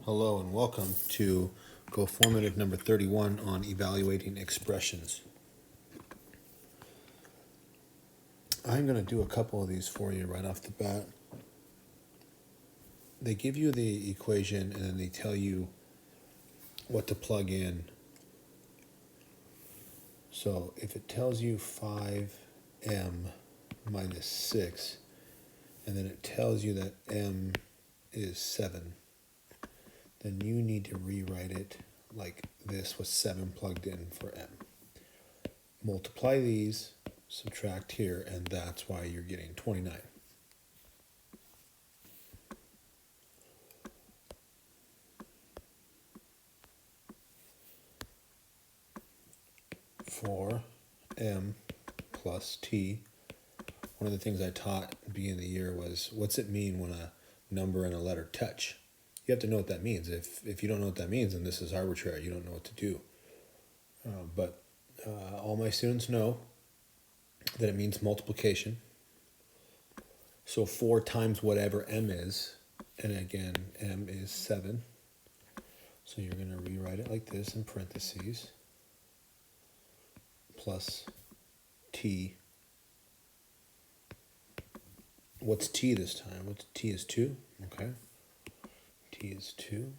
Hello and welcome to GoFormative number 31 on evaluating expressions. I'm going to do a couple of these for you right off the bat. They give you the equation and then they tell you what to plug in. So if it tells you 5m minus 6 and then it tells you that m is 7, then you need to rewrite it like this with 7 plugged in for m. Multiply these, subtract here, and that's why you're getting 29. For m plus t, one of the things I taught at the beginning of the year was, what's it mean when a number and a letter touch? You have to know what that means. If you don't know what that means, then this is arbitrary. You don't know what to do. But all my students know that it means multiplication. So 4 times whatever m is, and again, m is 7. So you're going to rewrite it like this in parentheses, plus t. What's t this time? What's t is 2? Okay. T is 2.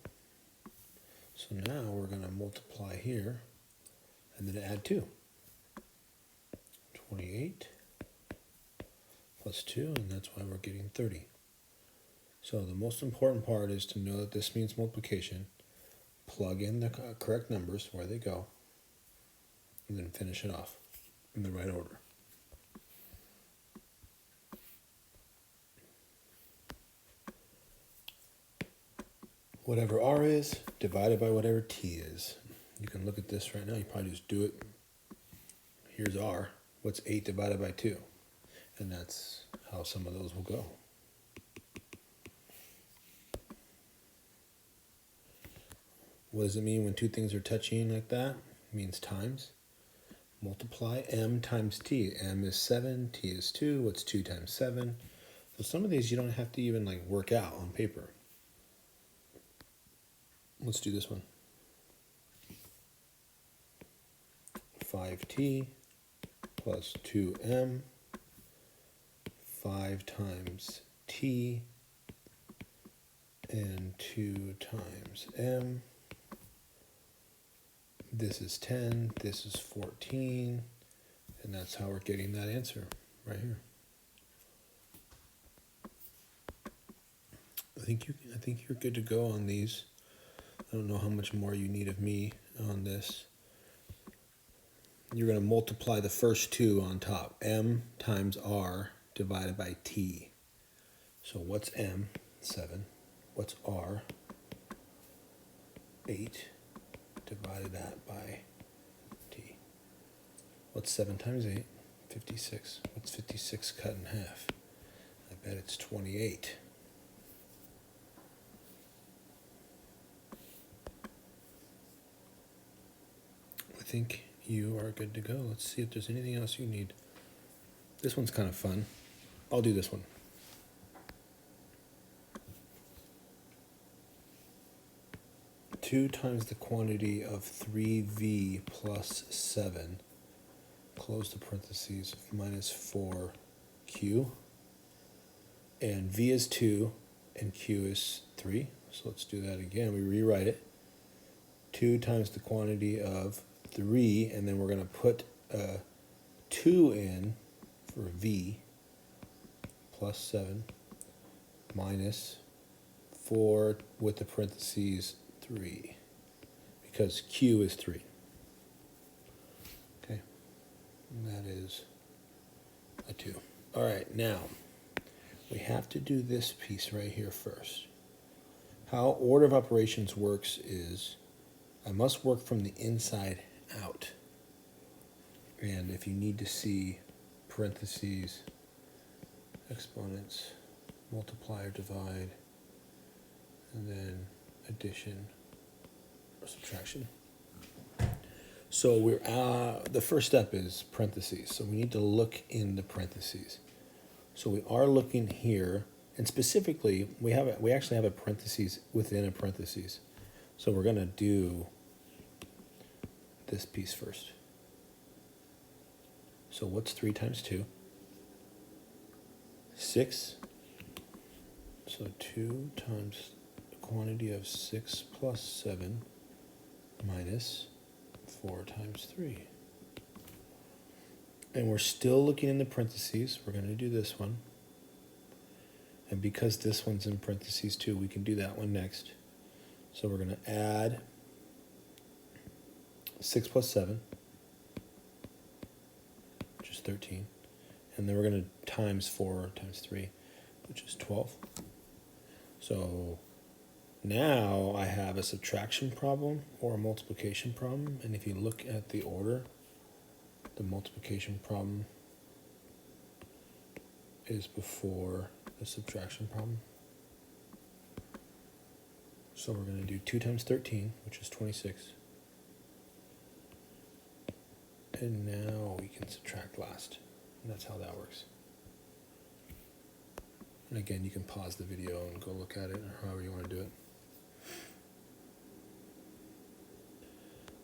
So now we're going to multiply here and then add 2. 28 plus 2, and that's why we're getting 30. So the most important part is to know that this means multiplication, plug in the correct numbers where they go, and then finish it off in the right order. Whatever r is, divided by whatever t is. You can look at this right now. You probably just do it. Here's r. What's 8 divided by 2? And that's how some of those will go. What does it mean when two things are touching like that? It means times. Multiply m times t. M is 7, t is 2. What's 2 times 7? So some of these you don't have to even work out on paper. Let's do this one. 5t plus 2m, 5 times t, and 2 times m. This is 10, this is 14, and that's how we're getting that answer right here. I think you're good to go on these. I don't know how much more you need of me on this. You're going to multiply the first 2 on top. M times r divided by t. So what's m? 7. What's r? 8. Divided that by t. What's 7 times 8? 56. What's 56 cut in half? I bet it's 28. I think you are good to go. Let's see if there's anything else you need. This one's kind of fun. I'll do this one. Two times the quantity of 3v plus 7, close the parentheses, minus 4q. And v is 2 and q is 3. So let's do that again. We rewrite it. 2 times the quantity of 3, and then we're going to put 2 in for v, plus 7, minus 4 with the parentheses 3, because q is 3. Okay, and that is a 2. All right, now we have to do this piece right here first. How order of operations works is I must work from the inside out. And if you need to see parentheses, exponents, multiply or divide, and then addition or subtraction. So we're the first step is parentheses. So we need to look in the parentheses. So we are looking here, And specifically, we actually have a parentheses within a parentheses. So we're going to do this piece first. So what's 3 times 2? 6. So 2 times the quantity of 6 plus 7 minus 4 times 3. And we're still looking in the parentheses. We're going to do this one. And because this one's in parentheses too, we can do that one next. So we're going to add 6 plus 7, which is 13. And then we're going to times 4 times 3, which is 12. So now I have a subtraction problem or a multiplication problem. And if you look at the order, the multiplication problem is before the subtraction problem. So we're going to do 2 times 13, which is 26. And now we can subtract last. And that's how that works. And again, you can pause the video and go look at it or however you want to do it.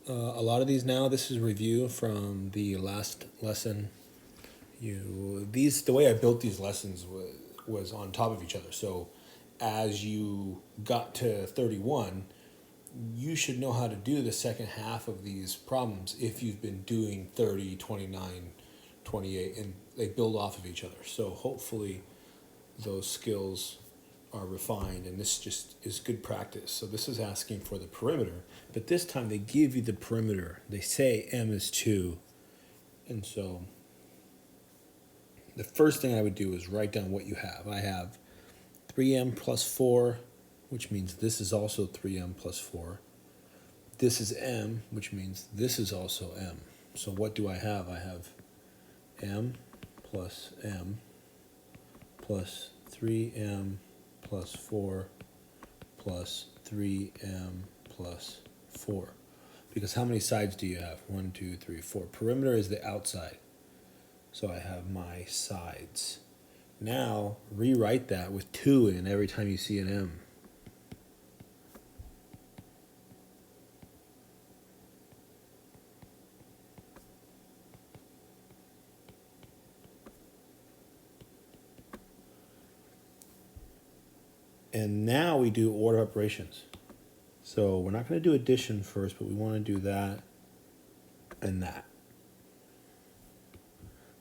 A lot of these now, this is review from the last lesson. The way I built these lessons was on top of each other. So as you got to 31, you should know how to do the second half of these problems if you've been doing 30, 29, 28, and they build off of each other. So hopefully those skills are refined, and this just is good practice. So this is asking for the perimeter, but this time they give you the perimeter. They say m is 2, and so the first thing I would do is write down what you have. I have 3m plus 4, which means this is also 3m plus 4. This is m, which means this is also m. So what do I have? I have m plus 3m plus 4 plus 3m plus 4. Because how many sides do you have? 1, 2, 3, 4. Perimeter is the outside. So I have my sides. Now rewrite that with 2 in every time you see an m. And now we do order operations. So we're not going to do addition first, but we want to do that and that.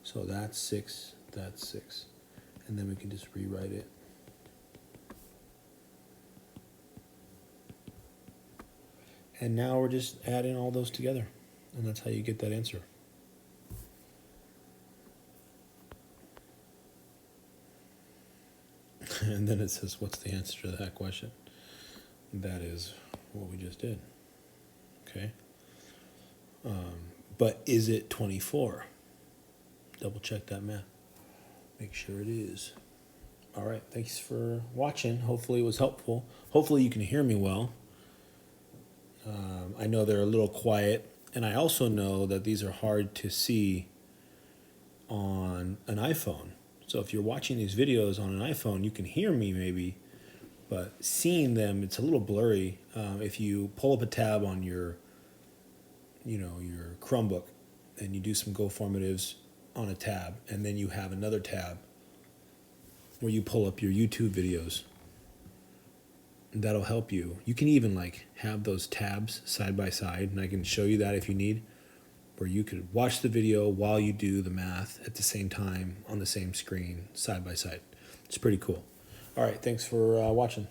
So that's 6, that's 6. And then we can just rewrite it. And now we're just adding all those together. And that's how you get that answer. And then it says, what's the answer to that question? That is what we just did. Okay. But is it 24? Double check that math. Make sure it is. All right. Thanks for watching. Hopefully it was helpful. Hopefully you can hear me well. I know they're a little quiet. And I also know that these are hard to see on an iPhone. So if you're watching these videos on an iPhone, you can hear me maybe, but seeing them, it's a little blurry. If you pull up a tab on your Chromebook and you do some GoFormatives on a tab, and then you have another tab where you pull up your YouTube videos, that'll help you. You can even have those tabs side by side, and I can show you that if you need, where you could watch the video while you do the math at the same time on the same screen, side by side. It's pretty cool. All right, thanks for watching.